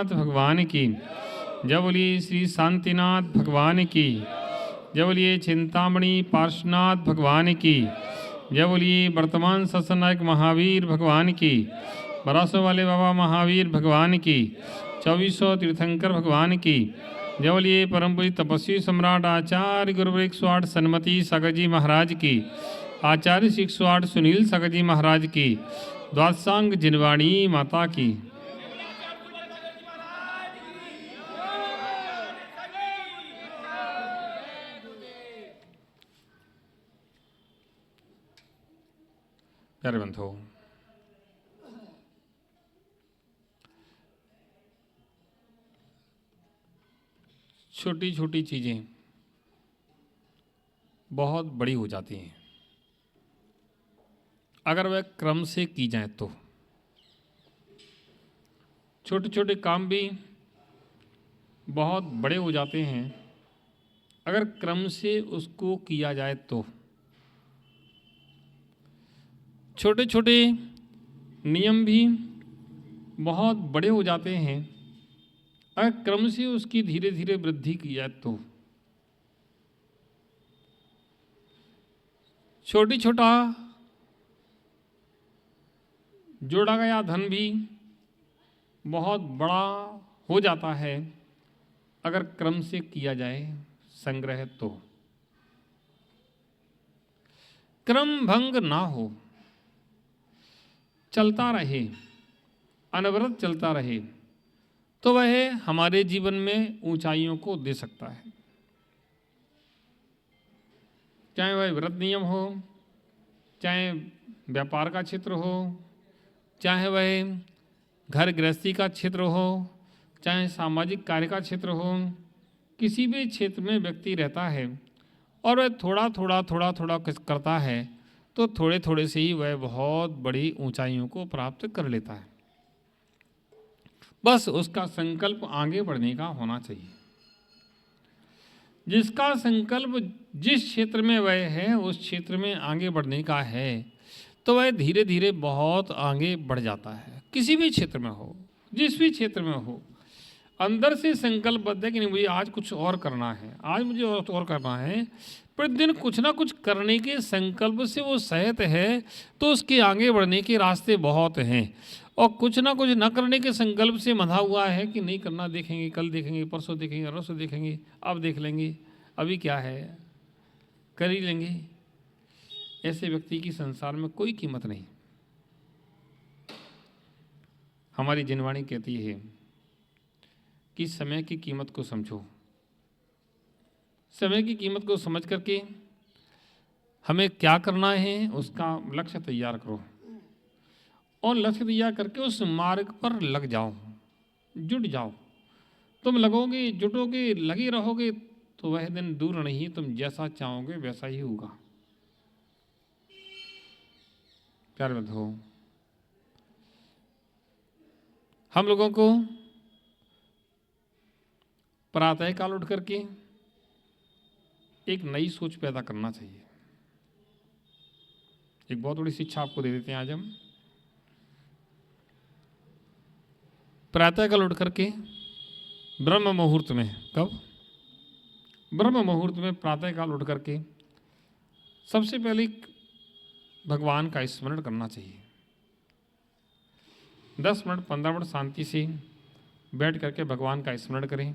भोलेनाथ भगवान की। जय बोलिए श्री शांतिनाथ भगवान की। जय बोलिए चिंतामणि पार्श्वनाथ भगवान की। जय बोलिए वर्तमान सत्सनायक महावीर भगवान की। बरासों वाले बाबा महावीर भगवान की। 2400 तीर्थंकर भगवान की। जय बोलिए परम पूज्य तपस्वी सम्राट आचार्य गुरु 108 सन्मति सागर जी महाराज की। आचार्य 108 सुनील सागर जी महाराज की। द्वादशांग जिनवाणी माता की। प्यारे बंधु, छोटी छोटी चीजें बहुत बड़ी हो जाती हैं अगर वह क्रम से की जाए तो। छोटे छोटे काम भी बहुत बड़े हो जाते हैं अगर क्रम से उसको किया जाए तो। छोटे छोटे नियम भी बहुत बड़े हो जाते हैं अगर क्रम से उसकी धीरे धीरे वृद्धि की जाए तो। छोटी छोटा जोड़ा गया धन भी बहुत बड़ा हो जाता है अगर क्रम से किया जाए संग्रह तो। क्रम भंग ना हो, चलता रहे, अनवरत चलता रहे तो वह हमारे जीवन में ऊंचाइयों को दे सकता है। चाहे वह व्रत नियम हो, चाहे व्यापार का क्षेत्र हो, चाहे वह घर गृहस्थी का क्षेत्र हो, चाहे सामाजिक कार्य का क्षेत्र हो, किसी भी क्षेत्र में व्यक्ति रहता है और वह थोड़ा थोड़ा करता है तो थोड़े थोड़े से ही वह बहुत बड़ी ऊंचाइयों को प्राप्त कर लेता है। बस उसका संकल्प आगे बढ़ने का होना चाहिए। जिसका संकल्प जिस क्षेत्र में वह है उस क्षेत्र में आगे बढ़ने का है तो वह धीरे धीरे बहुत आगे बढ़ जाता है। किसी भी क्षेत्र में हो, जिस भी क्षेत्र में हो, अंदर से संकल्पबद्ध है कि नहीं मुझे आज कुछ और करना है, आज मुझे और करना है। प्रतिदिन कुछ ना कुछ करने के संकल्प से वो सहत है तो उसके आगे बढ़ने के रास्ते बहुत हैं। और कुछ ना कुछ न करने के संकल्प से बंधा हुआ है कि नहीं करना, देखेंगे, कल देखेंगे, परसों देखेंगे, परसों देखेंगे, अब देख लेंगे, अभी क्या है, कर ही लेंगे। ऐसे व्यक्ति की संसार में कोई कीमत नहीं। हमारी जिनवाणी कहती है कि समय की कीमत को समझो। समय की कीमत को समझ करके हमें क्या करना है उसका लक्ष्य तैयार करो और लक्ष्य तैयार करके उस मार्ग पर लग जाओ, जुट जाओ। तुम लगोगे, जुटोगे, लगे रहोगे तो वह दिन दूर नहीं, तुम जैसा चाहोगे वैसा ही होगा। प्यारे बंधुओं, हम लोगों को प्रातः काल उठ करके एक नई सोच पैदा करना चाहिए। एक बहुत बड़ी शिक्षा आपको दे देते हैं आज हम। प्रातः काल उठ करके ब्रह्म मुहूर्त में, कब? ब्रह्म मुहूर्त में प्रातः काल उठ करके सबसे पहले भगवान का स्मरण करना चाहिए। 10 मिनट 15 मिनट शांति से बैठ करके भगवान का स्मरण करें,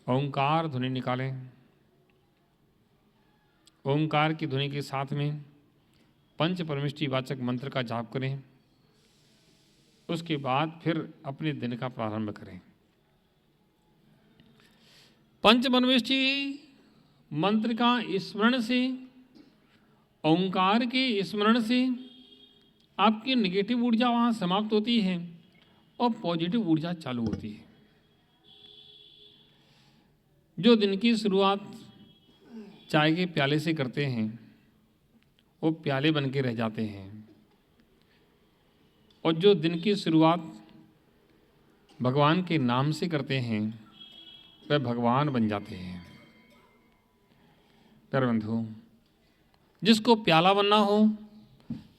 ओंकार ध्वनि निकालें, ओंकार की ध्वनि के साथ में पंच परमेष्टि वाचक मंत्र का जाप करें। उसके बाद फिर अपने दिन का प्रारंभ करें। पंच परमेष्टि मंत्र का स्मरण से, ओंकार के स्मरण से आपकी नेगेटिव ऊर्जा वहाँ समाप्त होती है और पॉजिटिव ऊर्जा चालू होती है। जो दिन की शुरुआत चाय के प्याले से करते हैं वो प्याले बन के रह जाते हैं और जो दिन की शुरुआत भगवान के नाम से करते हैं वह भगवान बन जाते हैं। प्यारे बंधु, जिसको प्याला बनना हो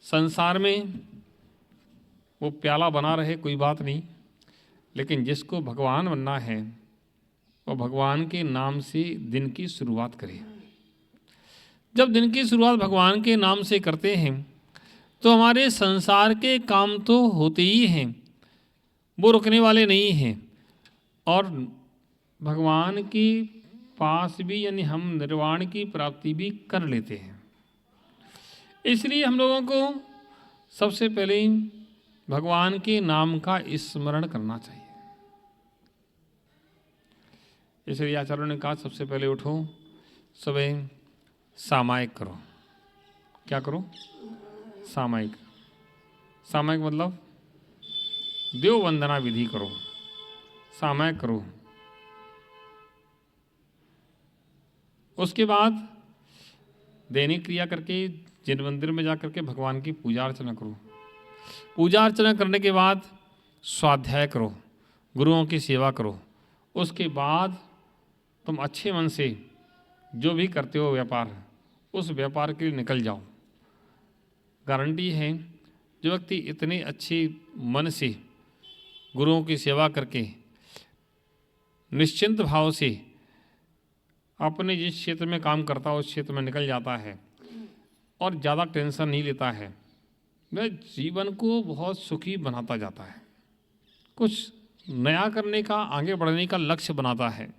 संसार में वो प्याला बना रहे, कोई बात नहीं, लेकिन जिसको भगवान बनना है वो भगवान के नाम से दिन की शुरुआत करे। जब दिन की शुरुआत भगवान के नाम से करते हैं तो हमारे संसार के काम तो होते ही हैं, वो रुकने वाले नहीं हैं, और भगवान के पास भी यानी हम निर्वाण की प्राप्ति भी कर लेते हैं। इसलिए हम लोगों को सबसे पहले भगवान के नाम का स्मरण करना चाहिए। इसलिए आचार्यों ने कहा सबसे पहले उठो, सुबह सामायिक करो। क्या करो? सामायिक। सामायिक मतलब देव वंदना विधि करो, सामायिक करो। उसके बाद दैनिक क्रिया करके जिन मंदिर में जा करके भगवान की पूजा अर्चना करो। पूजा अर्चना करने के बाद स्वाध्याय करो, गुरुओं की सेवा करो। उसके बाद तुम अच्छे मन से जो भी करते हो व्यापार, उस व्यापार के लिए निकल जाओ। गारंटी है जो व्यक्ति इतने अच्छे मन से गुरुओं की सेवा करके निश्चिंत भाव से अपने जिस क्षेत्र में काम करता है उस क्षेत्र में निकल जाता है और ज़्यादा टेंशन नहीं लेता है, वह जीवन को बहुत सुखी बनाता जाता है। कुछ नया करने का, आगे बढ़ने का लक्ष्य बनाता है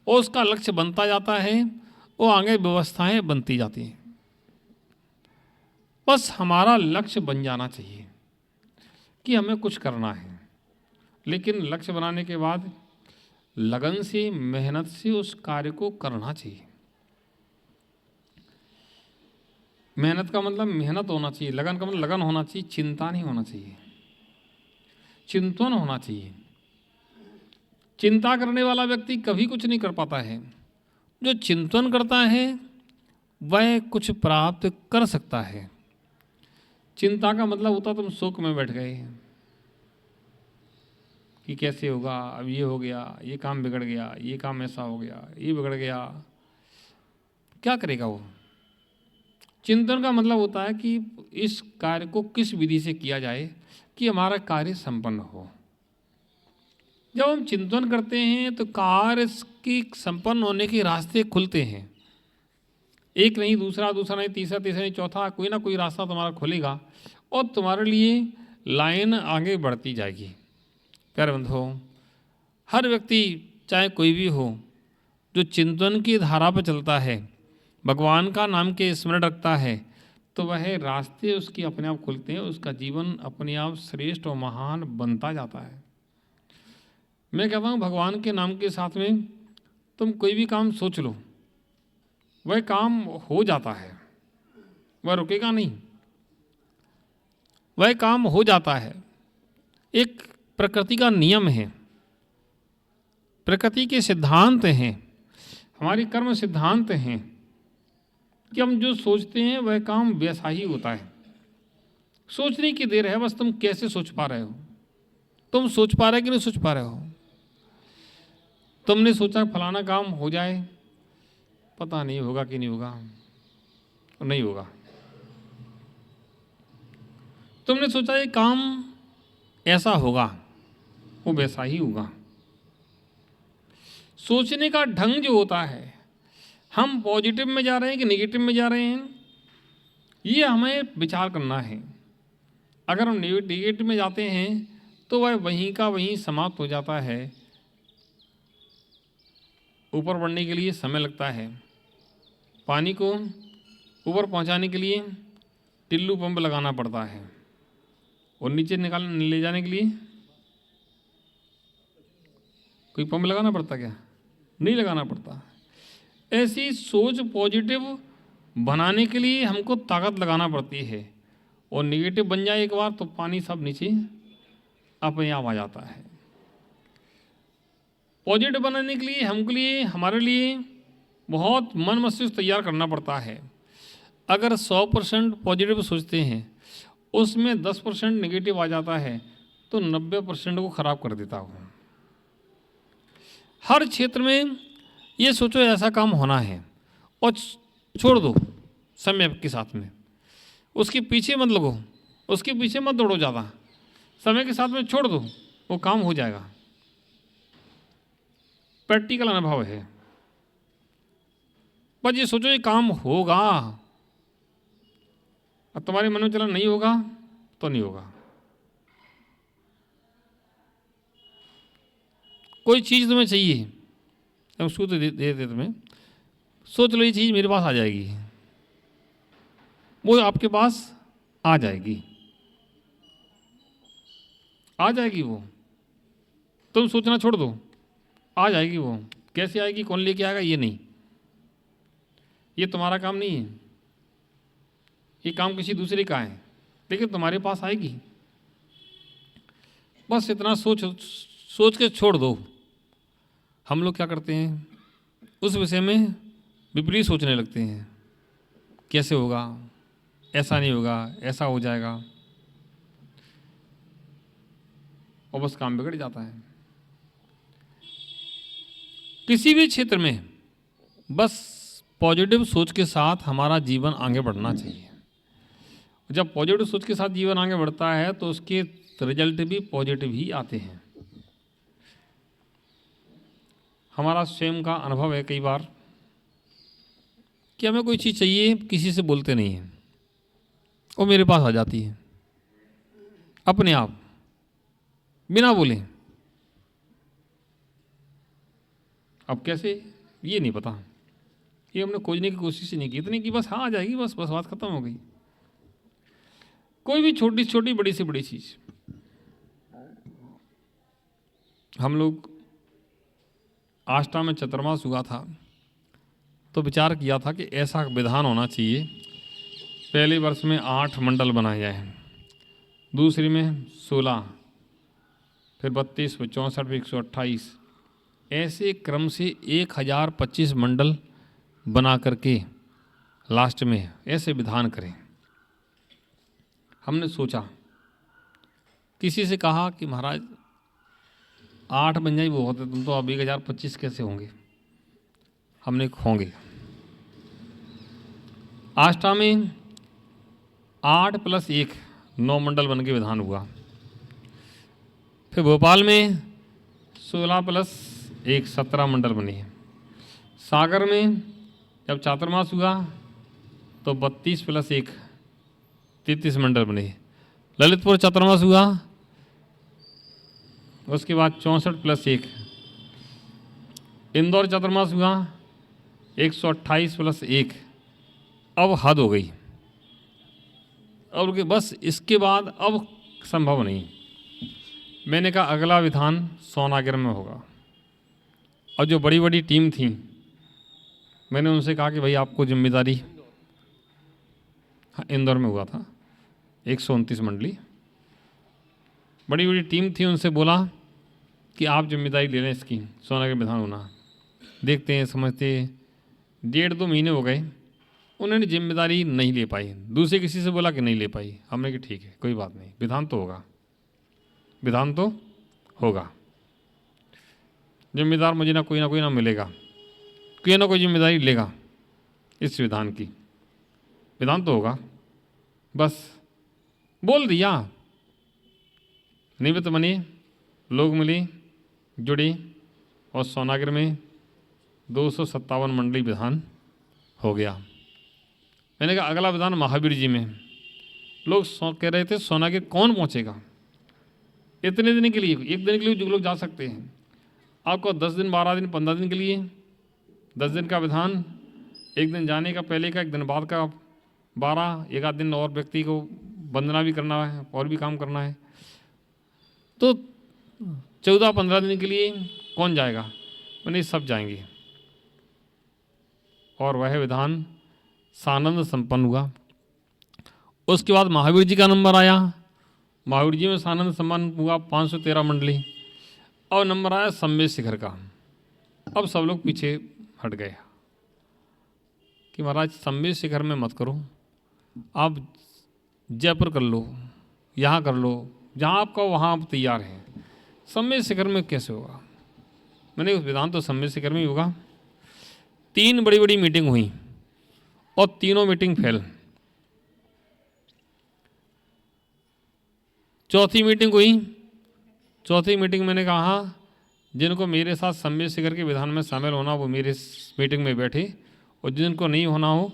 और उसका लक्ष्य बनता जाता है, वो आगे व्यवस्थाएं बनती जाती हैं। बस हमारा लक्ष्य बन जाना चाहिए कि हमें कुछ करना है, लेकिन लक्ष्य बनाने के बाद लगन से, मेहनत से उस कार्य को करना चाहिए। मेहनत का मतलब मेहनत होना चाहिए, लगन का मतलब लगन होना चाहिए, चिंता नहीं होना चाहिए, चिंतन होना चाहिए। चिंता करने वाला व्यक्ति कभी कुछ नहीं कर पाता है। जो चिंतन करता है वह कुछ प्राप्त कर सकता है। चिंता का मतलब होता तुम शोक में बैठ गए कि कैसे होगा, अब ये हो गया, ये काम बिगड़ गया, ये काम ऐसा हो गया, ये बिगड़ गया, क्या करेगा वो। चिंतन का मतलब होता है कि इस कार्य को किस विधि से किया जाए कि हमारा कार्य संपन्न हो। जब हम चिंतन करते हैं तो कार्य की संपन्न होने के रास्ते खुलते हैं। एक नहीं, दूसरा नहीं, तीसरा नहीं, चौथा, कोई ना कोई रास्ता तुम्हारा खुलेगा और तुम्हारे लिए लाइन आगे बढ़ती जाएगी। प्यारे बंधुओं, हर व्यक्ति चाहे कोई भी हो जो चिंतन की धारा पर चलता है, भगवान का नाम के स्मरण रखता है, तो वह रास्ते उसके अपने आप खुलते हैं, उसका जीवन अपने आप श्रेष्ठ और महान बनता जाता है। मैं कहता हूँ भगवान के नाम के साथ में तुम कोई भी काम सोच लो, वह काम हो जाता है, वह रुकेगा नहीं, वह काम हो जाता है। एक प्रकृति का नियम है, प्रकृति के सिद्धांत हैं, हमारी कर्म सिद्धांत हैं कि हम जो सोचते हैं वह काम वैसा ही होता है। सोचने की देर है, बस तुम कैसे सोच पा रहे हो, तुम सोच पा रहे कि नहीं सोच पा रहे हो। तुमने सोचा फलाना काम हो जाए, पता नहीं होगा कि नहीं होगा, नहीं होगा। तुमने सोचा ये काम ऐसा होगा, वो वैसा ही होगा। सोचने का ढंग जो होता है, हम पॉजिटिव में जा रहे हैं कि नेगेटिव में जा रहे हैं, ये हमें विचार करना है। अगर हम नेगेटिव में जाते हैं तो वह वहीं का वहीं समाप्त हो जाता है। ऊपर बढ़ने के लिए समय लगता है, पानी को ऊपर पहुंचाने के लिए टिल्लू पंप लगाना पड़ता है, और नीचे ले जाने के लिए कोई पंप लगाना पड़ता क्या? नहीं लगाना पड़ता। ऐसी सोच पॉजिटिव बनाने के लिए हमको ताकत लगाना पड़ती है, और नेगेटिव बन जाए एक बार तो पानी सब नीचे अपने आप आ जाता है। पॉजिटिव बनाने के लिए हमारे लिए बहुत मन मस्तिष्क तैयार करना पड़ता है। अगर 100% पॉजिटिव सोचते हैं, उसमें 10% नेगेटिव आ जाता है, तो 90% को खराब कर देता हूँ। हर क्षेत्र में ये सोचो ऐसा काम होना है और छोड़ दो समय के साथ में, उसके पीछे मत लगो, उसके पीछे मत दौड़ो ज़्यादा, समय के साथ में छोड़ दो वो काम हो जाएगा। प्रैक्टिकल अनुभव है। बस ये सोचो ये काम होगा, और तुम्हारे मन में चला नहीं होगा तो नहीं होगा। कोई चीज़ तुम्हें चाहिए, हम उसको तो दे देते तुम्हें, सोच लो ये चीज़ मेरे पास आ जाएगी, वो आपके पास आ जाएगी, आ जाएगी वो, तुम सोचना छोड़ दो, आ जाएगी वो। कैसे आएगी, कौन लेके आएगा, ये नहीं, ये तुम्हारा काम नहीं है, ये काम किसी दूसरे का है, लेकिन तुम्हारे पास आएगी। बस इतना सोच के छोड़ दो। हम लोग क्या करते हैं, उस विषय में विपरीत सोचने लगते हैं, कैसे होगा, ऐसा नहीं होगा, ऐसा हो जाएगा, और बस काम बिगड़ जाता है। किसी भी क्षेत्र में बस पॉजिटिव सोच के साथ हमारा जीवन आगे बढ़ना चाहिए। जब पॉजिटिव सोच के साथ जीवन आगे बढ़ता है तो उसके रिजल्ट भी पॉजिटिव ही आते हैं। हमारा स्वयं का अनुभव है कई बार कि हमें कोई चीज़ चाहिए, किसी से बोलते नहीं हैं, वो मेरे पास आ जाती है अपने आप, बिना बोले। अब कैसे, ये नहीं पता, ये हमने खोजने की कोशिश ही नहीं की, इतनी कि बस हाँ आ जाएगी, बस बस बात खत्म हो गई। कोई भी छोटी से छोटी, बड़ी से बड़ी चीज़, हम लोग आष्टा में चतुर्मास हुआ था तो विचार किया था कि ऐसा विधान होना चाहिए, पहले वर्ष में 8 मंडल बनाए जाए, दूसरी में 16, फिर 32, फिर 64, फिर 128, ऐसे क्रम से 1025 मंडल बना करके लास्ट में ऐसे विधान करें। हमने सोचा, किसी से कहा कि महाराज 8 बन जाए वो होते, तुम तो अब 1025 कैसे होंगे। हमने होंगे। आष्टा में 8 + 1 9 मंडल बन के विधान हुआ। फिर भोपाल में 16 + 1 17 मंडल बने। सागर में जब चातुर्मास हुआ तो 32 + 1 33 मंडल बने। ललितपुर चातुर्मास हुआ, उसके बाद 64 + 1। इंदौर चातुर्मास हुआ 128 + 1। अब हद हो गई, और बस इसके बाद अब संभव नहीं। मैंने कहा अगला विधान सोनागिर में होगा, और जो बड़ी बड़ी टीम थी मैंने उनसे कहा कि भाई आपको जिम्मेदारी, हाँ इंदौर में हुआ था 129 मंडली, बड़ी बड़ी टीम थी, उनसे बोला कि आप जिम्मेदारी ले लें इसकी, सोनागिर विधान होना। देखते हैं समझते 1.5-2 महीने हो गए, उन्होंने जिम्मेदारी नहीं ले पाई। दूसरे किसी से बोला कि नहीं ले पाई। हमने कि ठीक है कोई बात नहीं, विधान तो होगा, विधान तो होगा, जिम्मेदार मुझे ना कोई ना मिलेगा, कोई ना कोई जिम्मेदारी लेगा इस विधान की, विधान तो होगा। बस बोल दिया, निमित्त बने, लोग मिले, जुड़े, और सोनागिर में 257 मंडली विधान हो गया। मैंने कहा अगला विधान महावीर जी में। लोग कह रहे थे सोनागिर कौन पहुंचेगा इतने दिन के लिए, एक दिन के लिए जो लोग जा सकते हैं, आपको 10 दिन 12 दिन 15 दिन के लिए 10 दिन का विधान, एक दिन जाने का पहले का, एक दिन बाद का 12, एक आध दिन और व्यक्ति को वंदना भी करना है और भी काम करना है, तो 14-15 दिन के लिए कौन जाएगा। मैंने सब जाएंगे, और वह विधान सानंद संपन्न हुआ। उसके बाद महावीर जी का नंबर आया, महावीर जी में सानंद संपन्न हुआ 513 मंडली, और नंबर आया सम्मेद शिखर का। अब सब लोग पीछे हट गए कि महाराज सम्मेद शिखर में मत करो, आप जयपुर कर लो, यहाँ कर लो, जहाँ आपका वहाँ आप तैयार हैं, सम्मेद शिखर में कैसे होगा। मैंने उस विधान तो सम्मेद शिखर में ही होगा। 3 बड़ी बड़ी मीटिंग हुई और तीनों मीटिंग फेल। चौथी मीटिंग हुई, चौथी मीटिंग मैंने कहा जिनको मेरे साथ सम्य शिखर के विधान में शामिल होना वो मेरे मीटिंग में बैठे, और जिनको नहीं होना हो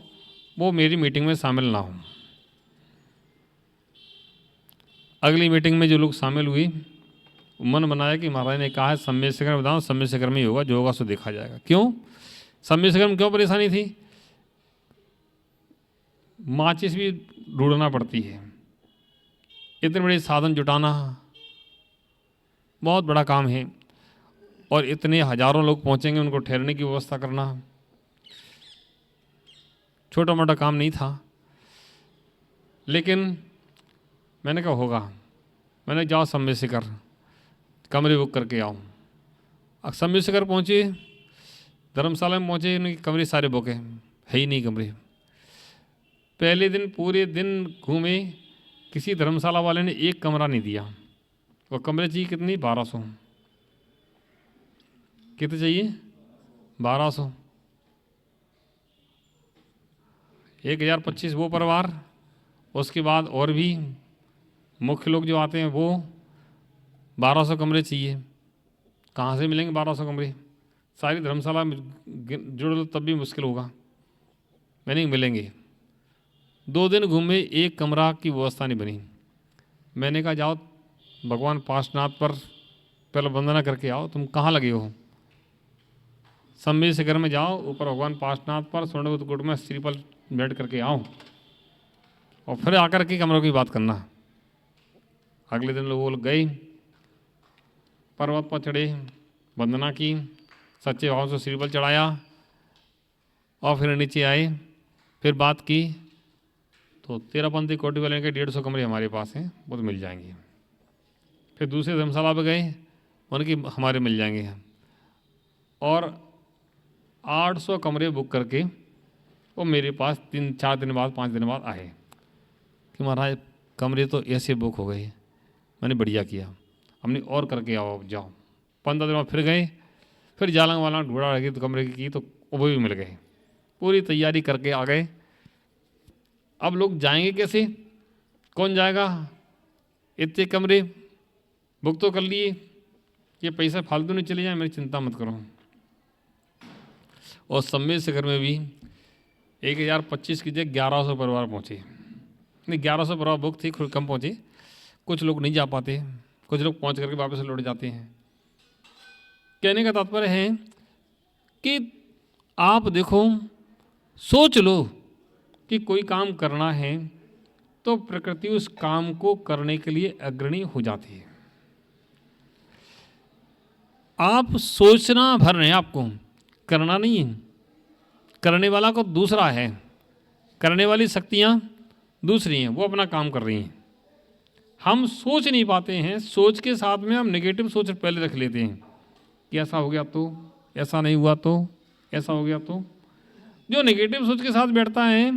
वो मेरी मीटिंग में शामिल ना हो। अगली मीटिंग में जो लोग शामिल हुए मन बनाया कि महाराज ने कहा है सम्य शिखर विधान, सम्य शिखर में ही होगा, जो होगा सो देखा जाएगा। क्यों सम्य शिखर में क्यों परेशानी थी? माचिस भी ढूंढना पड़ती है, इतने बड़े साधन जुटाना बहुत बड़ा काम है, और इतने हजारों लोग पहुंचेंगे, उनको ठहरने की व्यवस्था करना छोटा मोटा काम नहीं था। लेकिन मैंने कहा होगा, मैंने जाओ सम्य शिखर कमरे बुक करके आओ। अब सम्य शिखर पहुँचे, धर्मशाला में पहुँचे, उनके कमरे सारे बुक है ही नहीं कमरे। पहले दिन पूरे दिन घूमे, किसी धर्मशाला वाले ने एक कमरा नहीं दिया। वो कमरे चाहिए कितनी? 1200। कितने चाहिए? 1200। 1025 वो परिवार, उसके बाद और भी मुख्य लोग जो आते हैं वो 1200 कमरे चाहिए। कहाँ से मिलेंगे 1200 कमरे? सारी धर्मशाला में जुड़ लो तब भी मुश्किल होगा, मैं नहीं मिलेंगे। 2 दिन घूमे, एक कमरा की व्यवस्था नहीं बनी। मैंने कहा जाओ भगवान पार्श्वनाथ पर पहले वंदना करके आओ। तुम कहाँ लगे हो? सम्य शिखर में जाओ, ऊपर भगवान पार्श्वनाथ पर स्वर्णवत गुट में श्रीफल बैठ करके आओ, और फिर आकर के कमरों की बात करना। अगले दिन लोग गए, पर्वत पर चढ़े, वंदना की, सच्चे भाव से श्रीफल चढ़ाया, और फिर नीचे आए, फिर बात की। तो 13पंथी कोटि वाले के 150 कमरे हमारे पास हैं, वो तो मिल जाएंगे। फिर दूसरे धर्मशाला पे गए, उनकी हमारे मिल जाएंगे। और 800 कमरे बुक करके वो मेरे पास 3-4 दिन बाद 5 दिन बाद आए कि महाराज कमरे तो ऐसे बुक हो गए। मैंने बढ़िया किया, हमने और करके आओ जाओ। 15 दिन बाद फिर गए, फिर जालंग वालंग ढूंढा रखी तो कमरे की, तो वो भी मिल गए। पूरी तैयारी करके आ गए। अब लोग जाएंगे कैसे? कौन जाएगा? इतने कमरे बुक तो कर लिए, ये पैसा फालतू नहीं चले जाए, मेरी चिंता मत करो। और सम्य शिखर में भी 1025 की जगह 1100 परिवार पहुँचे। नहीं, 1100 परिवार बुक थी, खुद कम पहुँचे। कुछ लोग नहीं जा पाते, कुछ लोग पहुँच करके वापस लौट जाते हैं। कहने का तात्पर्य है कि आप देखो, सोच लो कि कोई काम करना है तो प्रकृति उस काम को करने के लिए अग्रणी हो जाती है। आप सोचना भर है, आपको करना नहीं है। करने वाला को दूसरा है, करने वाली शक्तियाँ दूसरी हैं, वो अपना काम कर रही हैं। हम सोच नहीं पाते हैं, सोच के साथ में हम नेगेटिव सोच पहले रख लेते हैं कि ऐसा हो गया तो, ऐसा नहीं हुआ तो, ऐसा हो गया तो। जो नेगेटिव सोच के साथ बैठता है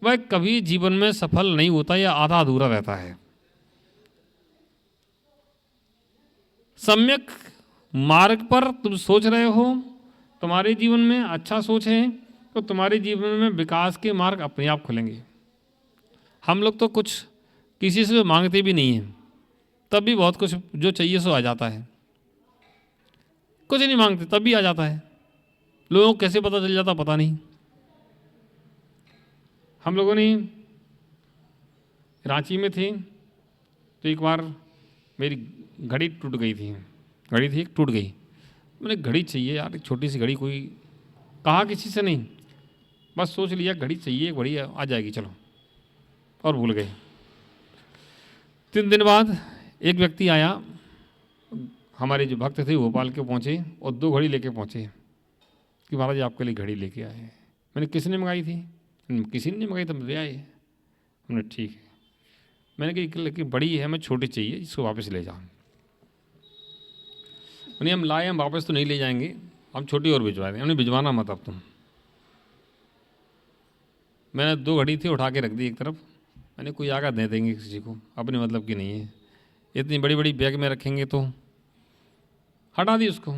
वह कभी जीवन में सफल नहीं होता या आधा अधूरा रहता है। सम्यक मार्ग पर तुम सोच रहे हो, तुम्हारे जीवन में अच्छा सोच है, तो तुम्हारे जीवन में विकास के मार्ग अपने आप खुलेंगे। हम लोग तो कुछ किसी से मांगते भी नहीं हैं, तब भी बहुत कुछ जो चाहिए सो आ जाता है। कुछ नहीं मांगते तब भी आ जाता है। लोगों को कैसे पता चल जाता पता नहीं। हम लोगों ने रांची में थे तो एक बार मेरी घड़ी टूट गई थी। घड़ी थी, टूट गई। मैंने घड़ी चाहिए यार, एक छोटी सी घड़ी, कोई कहा किसी से नहीं, बस सोच लिया घड़ी चाहिए, घड़ी आ जाएगी चलो, और भूल गए। 3 दिन बाद एक व्यक्ति आया, हमारे जो भक्त थे भोपाल के पहुँचे और 2 घड़ी लेके पहुँचे कि महाराज आपके लिए घड़ी लेके आए। मैंने किसने मंगाई थी? किसी ने नहीं मंगाई, तब ले आए। हमने ठीक है। मैंने कहा कि बड़ी है, मैं छोटी चाहिए, इसको वापस ले जाओ। मैंने हम लाए, हम वापस तो नहीं ले जाएंगे, हम छोटी और भिजवा दें। हमने भिजवाना मत अब तुम। मैंने 2 घड़ी थी उठा के रख दी एक तरफ। मैंने कोई आगा दे देंगे किसी को, अपने मतलब की नहीं है, इतनी बड़ी बड़ी बैग में रखेंगे तो हटा दी उसको।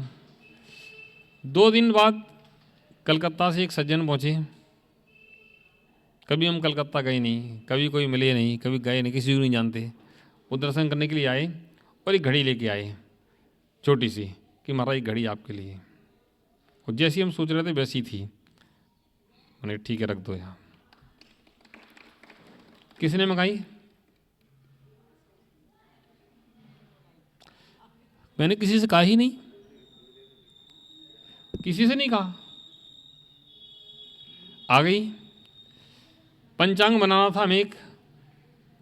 2 दिन बाद कलकत्ता से एक सज्जन पहुँचे। कभी हम कलकत्ता गए नहीं, कभी कोई मिले नहीं, कभी गए नहीं, किसी को नहीं जानते। वो दर्शन करने के लिए आए और एक घड़ी लेके आए। छोटी सी, कि महाराज ये घड़ी आपके लिए। और जैसी हम सोच रहे थे वैसी थी। मैंने ठीक है रख दो यहाँ। किसने मंगाई? मैंने किसी से कहा ही नहीं, किसी से नहीं कहा, आ गई। पंचांग बनाना था हमें एक,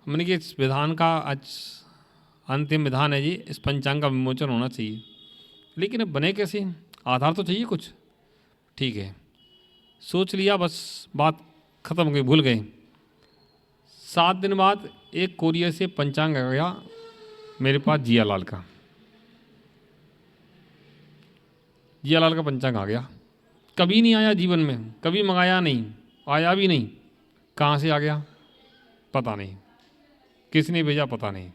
हमने कि इस विधान का आज अंतिम विधान है जी, इस पंचांग का विमोचन होना चाहिए। लेकिन अब बने कैसे? आधार तो चाहिए कुछ। ठीक है, सोच लिया, बस बात खत्म हो गई, भूल गए। 7 दिन बाद एक कोरियर से पंचांग आ गया मेरे पास, जियालाल का। जियालाल का पंचांग आ गया। कभी नहीं आया जीवन में, कभी मंगाया नहीं, आया भी नहीं। कहाँ से आ गया पता नहीं, किसने भेजा पता नहीं,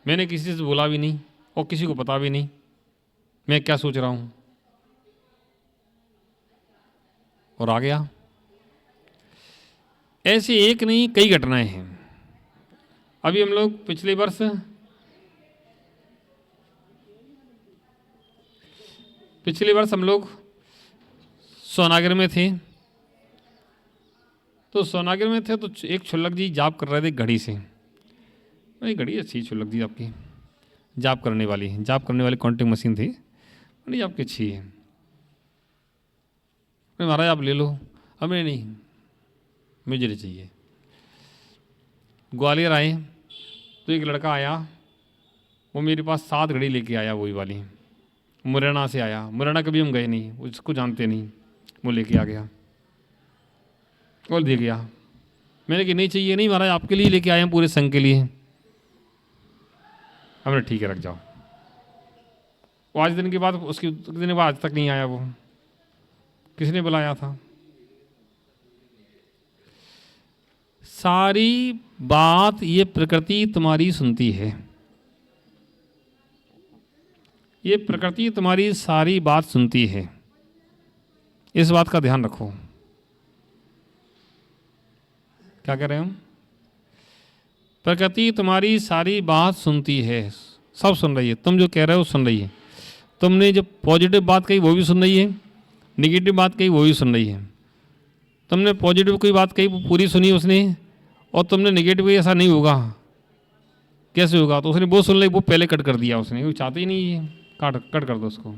मैंने किसी से बोला भी नहीं और किसी को पता भी नहीं मैं क्या सोच रहा हूँ, और आ गया। ऐसे एक नहीं कई घटनाएं हैं। अभी हम लोग पिछले वर्ष हम लोग सोनागर में थे। तो सोनागर में थे तो एक छुल्लक जी जाप कर रहे थे घड़ी से। अरे घड़ी अच्छी छुल्लक जी आपकी, जाप करने वाली काउंटिंग मशीन थी। घड़ी आपकी अच्छी है। महाराज आप ले लो। हमें नहीं, मुझे नहीं चाहिए। ग्वालियर आए तो एक लड़का आया, वो मेरे पास 7 घड़ी लेके आया, वही वाली। मुरैना से आया, मुरैना कभी हम गए नहीं, उसको जानते नहीं, वो लेके आ गया और दे गया। मैंने कि नहीं चाहिए। नहीं महाराज आपके लिए लेके आए हैं, पूरे संघ के लिए। हमने ठीक है रख जाओ। वो आज दिन के बाद, उसके दिन बाद आज तक नहीं आया। वो किसने बुलाया था? सारी बात ये प्रकृति तुम्हारी सुनती है। ये प्रकृति तुम्हारी सारी बात सुनती है, इस बात का ध्यान रखो। क्या कह रहे हैं हम? प्रकृति तुम्हारी सारी बात सुनती है, सब सुन रही है। तुम जो कह रहे हो सुन रही है। तुमने जो पॉजिटिव बात कही वो भी सुन रही है, नेगेटिव बात कही वो भी सुन रही है। तुमने पॉजिटिव कोई बात कही वो पूरी सुनी उसने, और तुमने नेगेटिव कही ऐसा नहीं होगा, कैसे होगा? तो उसने वो सुन ली, वो पहले कट कर दिया उसने, वो चाहते ही नहीं है, कट कर दो उसको।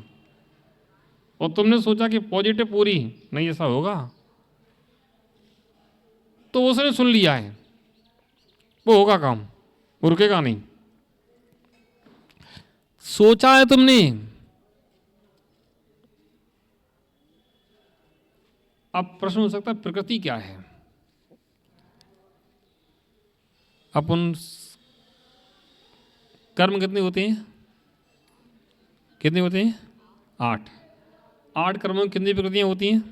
और तुमने सोचा कि पॉजिटिव पूरी नहीं ऐसा होगा, तो उसने सुन लिया है, वो होगा काम, वो रुकेगा नहीं। सोचा है तुमने, अब प्रश्न हो सकता है प्रकृति क्या है? अपन कर्म कितने होते हैं? कितने होते हैं? 8 कर्मों में कितनी प्रकृतियां होती हैं?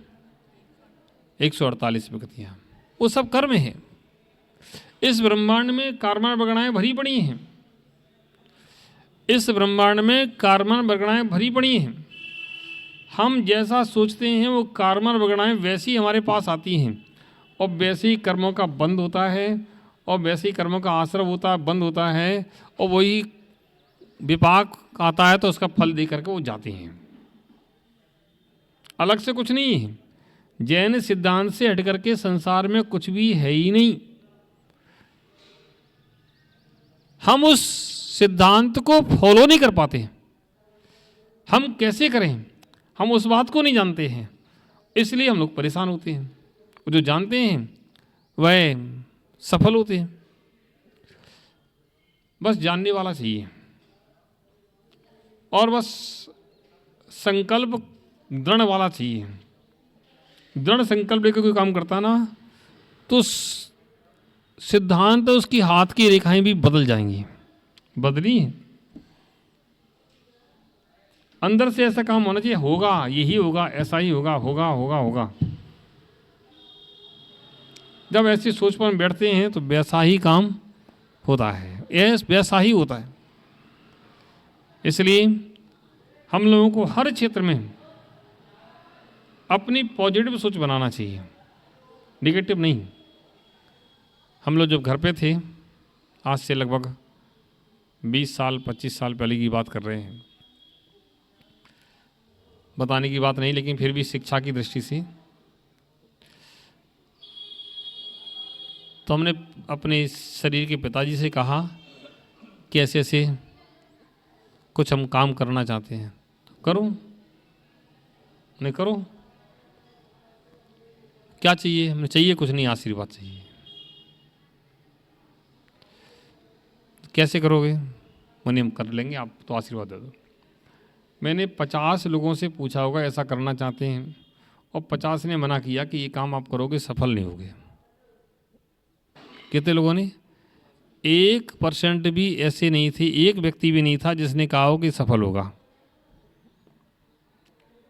148 प्रकृतियां। वो सब कर्म हैं। इस ब्रह्मांड में कार्बन बगड़ाएं भरी पड़ी हैं। इस ब्रह्मांड में कार्बन बगड़ाएं भरी पड़ी हैं। हम जैसा सोचते हैं वो कार्बन बगड़ाएं वैसी हमारे पास आती हैं, और वैसे ही कर्मों का बंद होता है, और वैसे ही कर्मों का आश्रय होता है, बंद होता है, और वही विपाक आता है तो उसका फल दे करके वो जाते हैं। अलग से कुछ नहीं है। जैन सिद्धांत से हट करके संसार में कुछ भी है ही नहीं। हम उस सिद्धांत को फॉलो नहीं कर पाते। हम कैसे करें, हम उस बात को नहीं जानते हैं, इसलिए हम लोग परेशान होते हैं। जो जानते हैं वह सफल होते हैं। बस जानने वाला चाहिए, और बस संकल्प दृढ़ वाला चाहिए। दृढ़ संकल्प लेकर कोई काम करता ना, तो सिद्धांत उसकी हाथ की रेखाएं भी बदल जाएंगी। बदली अंदर से ऐसा काम होना चाहिए, होगा यही होगा, ऐसा ही होगा, होगा होगा होगा। जब ऐसी सोच पर बैठते हैं तो वैसा ही काम होता है, वैसा ही होता है। इसलिए हम लोगों को हर क्षेत्र में अपनी पॉजिटिव सोच बनाना चाहिए, नेगेटिव नहीं। हम लोग जब घर पे थे, आज से लगभग 20 साल 25 साल पहले की बात कर रहे हैं, बताने की बात नहीं, लेकिन फिर भी शिक्षा की दृष्टि से। तो हमने अपने शरीर के पिताजी से कहा कि ऐसे ऐसे कुछ हम काम करना चाहते हैं, करो, नहीं करो। क्या चाहिए? हमें चाहिए कुछ नहीं, आशीर्वाद चाहिए। कैसे करोगे? मैंने हम कर लेंगे, आप तो आशीर्वाद दे दो। मैंने 50 लोगों से पूछा होगा ऐसा करना चाहते हैं, और 50 ने मना किया कि ये काम आप करोगे सफल नहीं होगे। कितने लोगों ने? 1% भी ऐसे नहीं थे, एक व्यक्ति भी नहीं था जिसने कहा हो कि सफल होगा।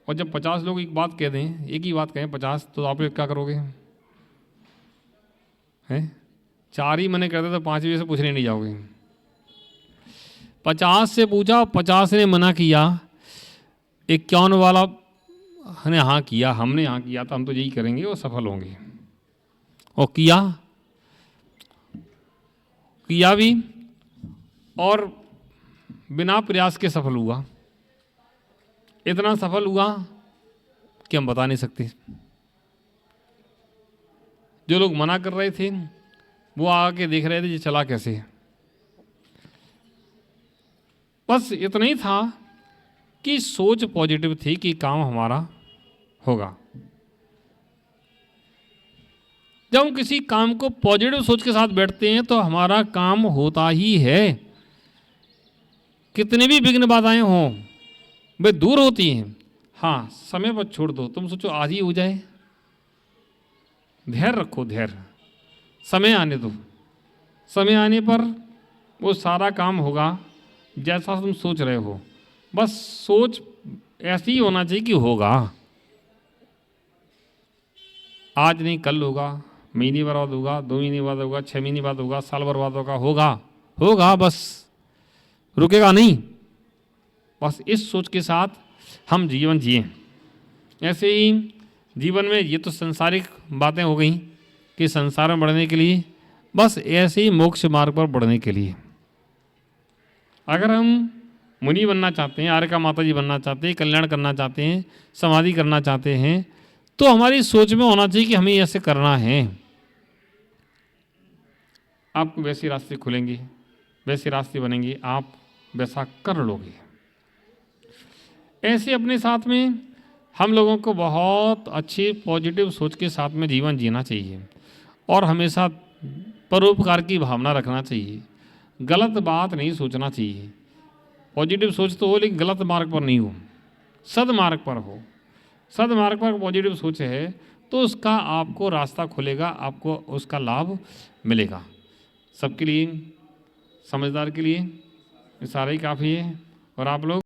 और जब 50 लोग एक बात कह दें, एक ही बात कहें 50, तो आप लोग क्या करोगे? हैं? 4 ही मने करते तो 5वीं से पूछने नहीं जाओगे। 50 से पूछा, 50 ने मना किया, 51 वाला ने हाँ किया, हमने हाँ किया तो हम तो यही करेंगे और सफल होंगे। और किया भी, और बिना प्रयास के सफल हुआ। इतना सफल हुआ कि हम बता नहीं सकते। जो लोग मना कर रहे थे वो आके देख रहे थे ये चला कैसे। बस इतना ही था कि सोच पॉजिटिव थी कि काम हमारा होगा। जब हम किसी काम को पॉजिटिव सोच के साथ बैठते हैं तो हमारा काम होता ही है। कितनी भी विघ्न बाधाएं हों वे दूर होती हैं। हाँ, समय पर छोड़ दो। तुम सोचो आज ही हो जाए, धैर्य रखो, धैर्य, समय आने दो। समय आने पर वो सारा काम होगा जैसा तुम सोच रहे हो। बस सोच ऐसी ही होना चाहिए कि होगा। आज नहीं कल होगा, महीने बाद होगा, 2 महीने बाद होगा, 6 महीने बाद होगा, साल भर बाद होगा, होगा, बस रुकेगा नहीं। बस इस सोच के साथ हम जीवन जिए। ऐसे ही जीवन में ये तो सांसारिक बातें हो गई कि संसार में बढ़ने के लिए, बस ऐसे ही मोक्ष मार्ग पर बढ़ने के लिए। अगर हम मुनि बनना चाहते हैं, आर्य का माता जी बनना चाहते हैं, कल्याण करना चाहते हैं, समाधि करना चाहते हैं, तो हमारी सोच में होना चाहिए कि हमें ऐसे करना है। आपको वैसे रास्ते खुलेंगे, वैसे रास्ते बनेंगे, आप वैसा कर लोगे। ऐसे अपने साथ में हम लोगों को बहुत अच्छी पॉजिटिव सोच के साथ में जीवन जीना चाहिए और हमेशा परोपकार की भावना रखना चाहिए। गलत बात नहीं सोचना चाहिए। पॉजिटिव सोच तो हो लेकिन गलत मार्ग पर नहीं हो, सदमार्ग पर हो। सदमार्ग पर पॉजिटिव सोच है तो उसका आपको रास्ता खुलेगा, आपको उसका लाभ मिलेगा। सबके लिए, समझदार के लिए ये सारा ही काफ़ी है। और आप लोग